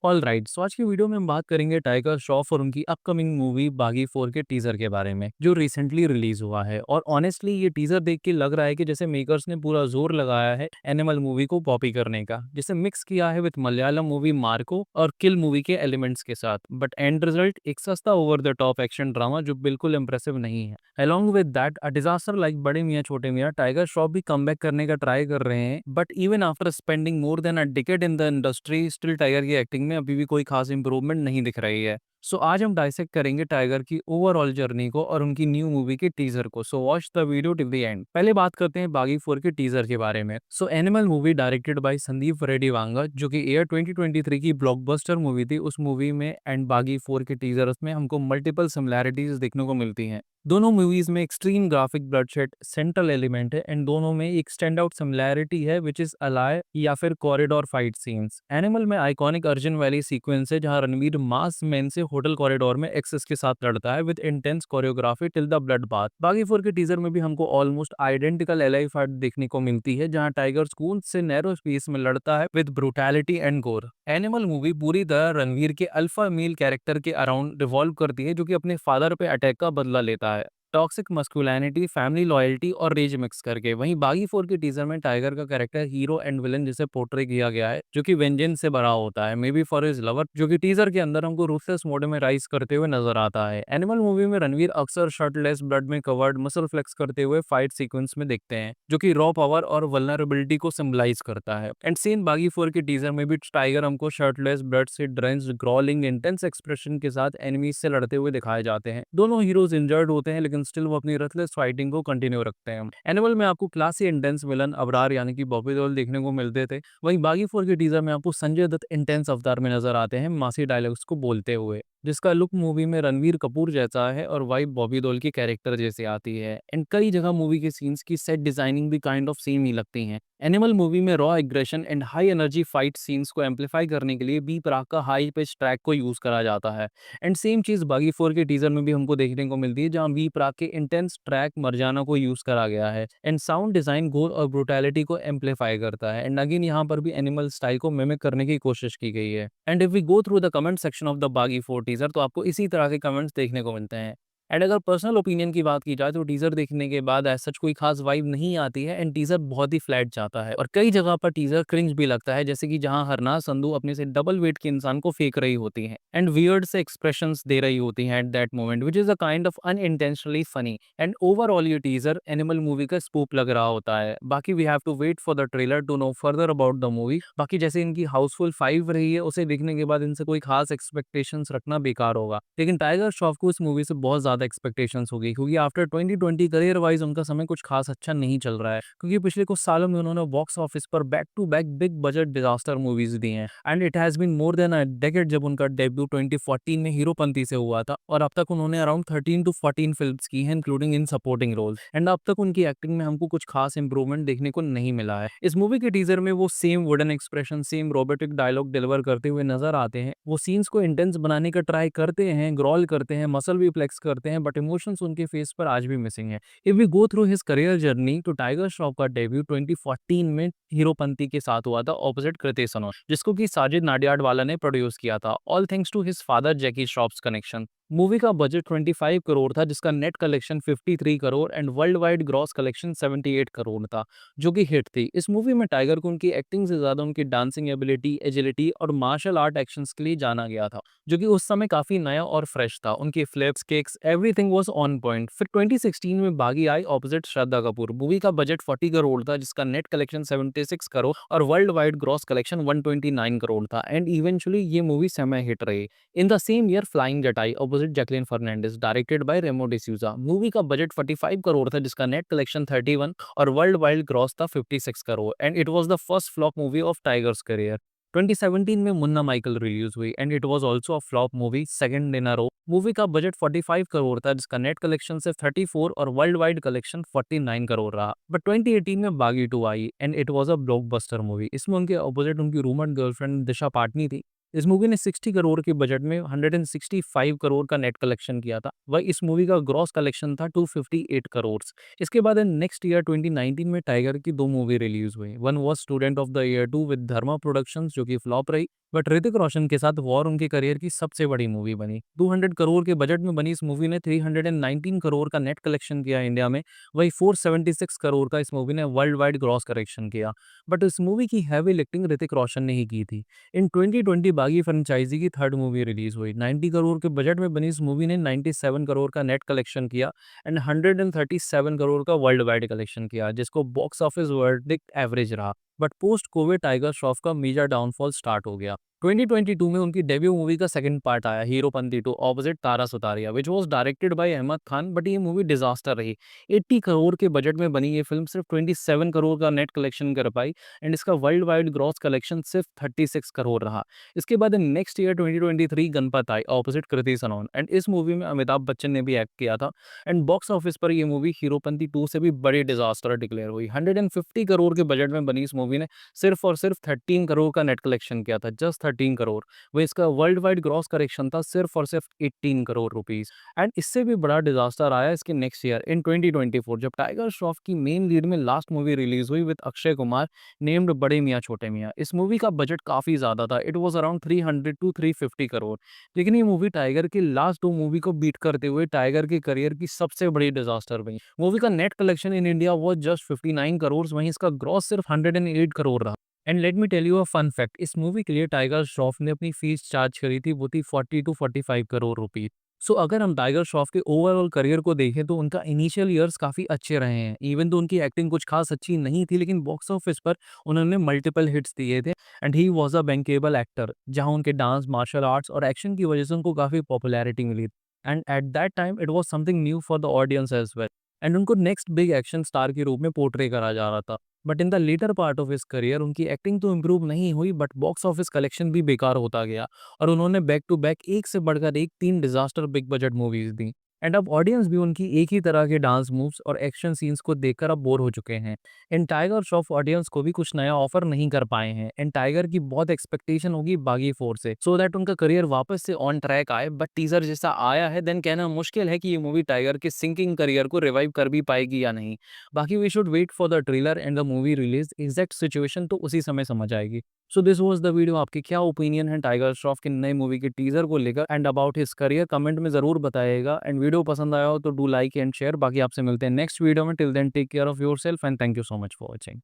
Alright, सो आज की video में हम बात करेंगे टाइगर श्रॉफ और उनकी अपकमिंग मूवी बागी 4 के टीजर के बारे में जो रिसेंटली रिलीज हुआ है। और ऑनेस्टली ये टीजर देख के लग रहा है कि जैसे मेकर्स ने पूरा जोर लगाया है एनिमल मूवी को कॉपी करने का, जिसे मिक्स किया है विद मलयालम मूवी मार्को और किल मूवी के एलिमेंट्स के साथ। बट एंड रिजल्ट एक सस्ता over the top action drama जो बिल्कुल इंप्रेसिव नहीं है। Along with that a disaster like बड़े मियां छोटे मियां, टाइगर श्रॉफ भी कमबैक करने का ट्राई कर रहे हैं। But even after spending more than a decade in the industry, still tiger की एक्टिंग में अभी भी कोई खास इंप्रूवमेंट नहीं दिख रही है। सो आज हम डाइसेक्ट करेंगे टाइगर की ओवरऑल जर्नी को और उनकी न्यू मूवी के टीजर को। So watch the video till the end. पहले बात करते हैं बागी 4 के टीजर के बारे में। So Animal movie directed by Sandeep Reddy Vanga, जो कि ईयर 2023 की ब्लॉकबस्टर मूवी थी, उस मूवी में एंड बागी 4 के टीजर में हमको मल्टीपल सिमिलैरिटीज देखने को मिलती हैं। दोनों मूवीज में extreme graphic bloodshed central element है एंड दोनों में एक स्टैंड आउट सिमिलैरिटी है विच इज अलाय या फिर कॉरिडोर फाइट सीन्स। एनिमल में आइकॉनिक अर्जुन वैली सीक्वेंस है जहां रणवीर मास मैन से होटल कॉरिडोर में एक्सेस के साथ लड़ता है with intense choreography till the blood bath. बागी 4 के टीजर में भी हमको ऑलमोस्ट आइडेंटिकल एलआई फाइट देखने को मिलती है जहां टाइगर स्कूल से नैरो स्पेस में लड़ता है विद ब्रूटैलिटी एंड गोर। एनिमल मूवी पूरी तरह रणवीर के अल्फा मेल कैरेक्टर के अराउंड रिवॉल्व करती है, जो कि अपने फादर पे अटैक का बदला लेता है टॉक्सिक मस्कुलिनिटी, फैमिली लॉयल्टी और रेज मिक्स करके। वहीं बागी 4 के टीजर में टाइगर का कैरेक्टर हीरो एंड विलन जिसे पोर्ट्रे किया गया है, जो कि वेंजेंस से भरा होता है, may be for his lover, जो कि टीजर के अंदर हमको रूथलेस मोड में राइज करते हुए नजर आता है। एनिमल मूवी में रणवीर अक्सर शर्टलेस, ब्लड में कवर्ड, मसल फ्लेक्स करते हुए फाइट सीक्वेंस में दिखते हैं, जो कि रॉ पावर और वल्नरेबिलिटी को सिंबलाइज करता है। एंड सीन बागी 4 के टीजर में भी टाइगर हमको शर्टलेस, ब्लड से ड्रेंच्ड, ग्रॉलिंग, इंटेंस एक्सप्रेशन के साथ एनिमीज से लड़ते हुए दिखाए जाते हैं। दोनों हीरोज इंजर्ड होते हैं लेकिन स्टिल वो अपनी रथलेस फाइटिंग को कंटिन्यू रखते हैं। एनिमल में आपको क्लासी इंटेंस विलन अबरार यानी कि बॉबी देओल देखने को मिलते थे। वहीं बागी 4 के टीजर में आपको संजय दत्त इंटेंस अवतार में नजर आते हैं मासी डायलॉग्स को बोलते हुए, जिसका लुक मूवी में रणवीर कपूर जैसा है और वाइब बॉबी देओल की कैरेक्टर जैसे आती है। एंड कई जगह मूवी के सीन्स की सेट डिजाइनिंग भी काइंड ऑफ सेम ही लगती हैं। एनिमल मूवी में raw aggression and high energy fight scenes को एम्पलीफाई करने के लिए बी प्राक का हाई पिच ट्रैक को यूज करा जाता है। एंड सेम चीज बागी 4 के टीजर में भी हमको देखने को मिलती है जहां वी प्राक के इंटेंस ट्रैक मरजाना को यूज करा गया है एंड साउंड डिजाइन गोर और ब्रुटैलिटी को एम्पलीफाई करता है। एंड अगेन यहाँ पर भी एनिमल स्टाइल को मिमिक करने की कोशिश की गई है। And if we go through the comment section of the Baaghi 4 teaser, तो आपको इसी तरह के कमेंट्स देखने को मिलते हैं। एंड अगर पर्सनल ओपिनियन की बात की जाए तो टीजर देखने के बाद ऐसा कोई खास वाइब नहीं आती है एंड टीजर बहुत ही फ्लैट जाता है और कई जगह पर टीजर क्रिंज भी लगता है, जैसे कि जहां हरनाज संधू अपने से डबल वेट के इंसान को फेंक रही होती हैं एंड वियर्ड से एक्सप्रेशंस दे रही होती हैं at that moment, which is a kind of unintentionally funny. And overall ये टीजर एनिमल मूवी का स्पूप लग रहा होता है। बाकी we have to wait for the trailer to know further about the movie. बाकी जैसे इनकी हाउसफुल 5 रही है, उसे देखने के बाद इनसे कोई खास एक्सपेक्टेशंस रखना बेकार होगा, लेकिन टाइगर श्रॉफ को इस मूवी से बहुत ज्यादा एक्सपेक्टेशंस होगी क्योंकि आफ्टर 2020 करियर वाइज उनका समय कुछ खास अच्छा नहीं चल रहा है, क्योंकि पिछले कुछ सालों में उन्होंने बॉक्स ऑफिस पर back to back big budget disaster movies दी हैं and it has been more than a decade जब उनका डेब्यू 2014 में हीरोपंती से हुआ था और अब तक उन्होंने अराउंड 13 टू 14 फिल्म्स की हैं including in supporting role. And अब तक उनकी एक्टिंग में हमको कुछ खास इंप्रूवमेंट देखने को नहीं मिला है। इस मूवी के टीजर में वो same wooden expression, same robotic dialogue deliver करते हुए नजर आते हैं। वो सीन्स को इंटेंस बनाने का ट्राई करते हैं, ग्रॉल करते हैं, मसल भी फ्लेक्स करते हैं, बट इमोशंस उनके फेस पर आज भी मिसिंग है। If we go through his career journey, तो टाइगर श्रॉफ का डेब्यू 2014 में हीरोपंती के साथ हुआ था ऑपोजिट कृति सनोज, जिसको कि साजिद नाडियाडवाला ने प्रोड्यूस किया था, all thanks to his father Jackie Shroff's connection. Movie का बजट 25 करोड़ था, जिसका net collection 53 crore and world wide gross collection 78 crore था, जो कि हिट थी। इस मूवी में टाइगर को उनकी एक्टिंग से ज्यादा उनकी डांसिंग एबिलिटी, एजिलिटी और मार्शल आर्ट एक्शंस के लिए जाना गया था, जो कि उस समय काफी नया और फ्रेश था। उनकी flips, kicks, everything was on point. फिर 2016 में बागी आई ऑपोजिट श्रद्धा कपूर। मूवी का बजट 40 करोड़ था, जिसका नेट कलेक्शन 76 करोड़ और world wide gross collection 129 crore था एंड इवेंचुअली ये मूवी सेमी हिट रही। In the same year Flying Jatt opposite Jacqueline Fernandez, directed by Remo D'Souza. Movie का बजट 45 करोड़ था, जिसका नेट कलेक्शन 31 और वर्ल्ड वाइड ग्रॉस था 56 crore and it was the first flop movie of Tiger's career. 2017 में Munna Michael release हुई and it was also a flop movie, second in a row. Movie का budget 45 crore था, जिसका नेट कलेक्शन सिर्फ 34 और world wide collection 49 crore रहा। But 2018 में बागी 2 आई and it was a blockbuster movie. इसमें उनके ऑपोजिट उनकी रूममेट गर्लफ्रेंड दिशा पाटनी थी। इस मूवी ने 60 करोड़ के बजट में 165 करोड़ का नेट कलेक्शन किया था। वही इस मूवी का ग्रॉस कलेक्शन था 258 करोड़। इसके बाद नेक्स्ट ईयर 2019 में टाइगर की 2 मूवी रिलीज हुई। One was student of the year 2 with Dharma productions, जो कि फ्लॉप रही, बट ऋतिक रोशन के साथ वॉर उनके करियर की सबसे बड़ी मूवी बनी। 200 करोड़ के बजट में बनी इस मूवी ने 319 करोड़ का नेट कलेक्शन किया इंडिया में। वही 476 करोड़ का इस मूवी ने वर्ल्ड वाइड ग्रॉस कलेक्शन किया। बट इस मूवी की हैवी लिफ्टिंग ऋतिक रोशन ने ही की थी। इन 2020 बागी फ्रेंचाइजी की थर्ड मूवी रिलीज हुई। 90 करोड़ के बजट में बनी इस मूवी ने 97 करोड़ का नेट कलेक्शन किया एंड 137 करोड़ का वर्ल्ड वाइड कलेक्शन किया, जिसको बॉक्स ऑफिस वर्डिक्ट एवरेज रहा। But post covid Tiger Shroff का मेजर डाउनफॉल स्टार्ट हो गया। 2022 में उनकी डेब्यू मूवी का सेकंड पार्ट आया, Heropanti 2 opposite Tara Sutaria, which was directed by Ahmed Khan, but ये मूवी डिजास्टर रही। 80 करोड़ के बजट में बनी ये फिल्म सिर्फ 27 करोड़ का नेट कलेक्शन कर पाई एंड इसका वर्ल्ड वाइड ग्रॉस कलेक्शन सिर्फ 36 करोड़ रहा। इसके बाद next year 2023 Ganpat I opposite Kriti Sanon and इस मूवी में अमिताभ बच्चन ने भी एक्ट किया था एंड बॉक्स ऑफिस पर ये मूवी हीरोपंती 2 से भी बड़ी डिजास्टर डिक्लेयर हुई। 150 करोड़ के बजट में बनी इस मूवी ने सिर्फ और सिर्फ 13 करोड़ का नेट कलेक्शन किया था, जस्ट 13 करोड़। वही इसका वर्ल्ड वाइड ग्रॉस कलेक्शन था सिर्फ और सिर्फ 18 करोड़ रुपीस। एंड इससे भी बड़ा डिजास्टर आया इसके नेक्स्ट ईयर इन 2024, जब टाइगर श्रॉफ की मेन लीड में लास्ट मूवी रिलीज हुई विद अक्षय कुमार, नेम्ड बड़े मियां छोटे मियां। इस मूवी का बजट काफी ज्यादा था, it was around 300 to 350 crore. लेकिन ये मूवी टाइगर की लास्ट 2 मूवी को बीट करते हुए टाइगर के करियर की सबसे बड़ी डिजास्टर बनी। मूवी का net collection in India was just 59 crore, वहीं इसका ग्रॉस सिर्फ 108 करोड़ रहा। And let me tell you a fun fact, इस मूवी के लिए टाइगर श्रॉफ ने अपनी फीस चार्ज करी थी, वो थी 40 टू 45 करोड़ रुपीज। सो अगर हम टाइगर श्रॉफ के ओवरऑल करियर को देखें तो उनका इनिशियल ईयर्स काफ़ी अच्छे रहे हैं। इवन तो उनकी एक्टिंग कुछ खास अच्छी नहीं थी, लेकिन बॉक्स ऑफिस पर उन्होंने मल्टीपल हिट्स दिए थे and he was a bankable actor, जहां उनके डांस, मार्शल आर्ट्स और एक्शन की वजह से उनको काफ़ी पॉपुलैरिटी मिली। And at that time it was something new for the audience as well and उनको नेक्स्ट बिग एक्शन स्टार के रूप में पोर्ट्रे करा जा रहा था। But in the latter part of his career उनकी एक्टिंग तो इम्प्रूव नहीं हुई, बट बॉक्स ऑफिस कलेक्शन भी बेकार होता गया और उन्होंने बैक टू बैक एक से बढ़कर एक 3 disaster big budget movies the. And अब ऑडियंस भी उनकी एक ही तरह के डांस मूव्स और एक्शन सीन्स को देखकर अब बोर हो चुके हैं। एंड टाइगर श्रॉफ ऑडियंस को भी कुछ नया ऑफर नहीं कर पाए हैं एंड टाइगर की बहुत एक्सपेक्टेशन होगी बागी 4 से, सो दैट उनका करियर वापस से ऑन ट्रैक आए। बट टीजर जैसा आया है, देन कहना मुश्किल है कि ये मूवी टाइगर के सिंकिंग करियर को रिवाइव कर भी पाएगी या नहीं। बाकी we should wait for the trailer and the movie release, exact situation तो उसी समय समझ आएगी। So this was the video. आपके क्या ओपिनियन है टाइगर श्रॉफ की नई मूवी के टीजर को लेकर and about his career, comment में जरूर बताइएगा। एंड वीडियो पसंद आया हो तो डू लाइक एंड शेयर। बाकी आपसे मिलते हैं नेक्स्ट वीडियो में। Till then take care of yourself and thank you so much for watching.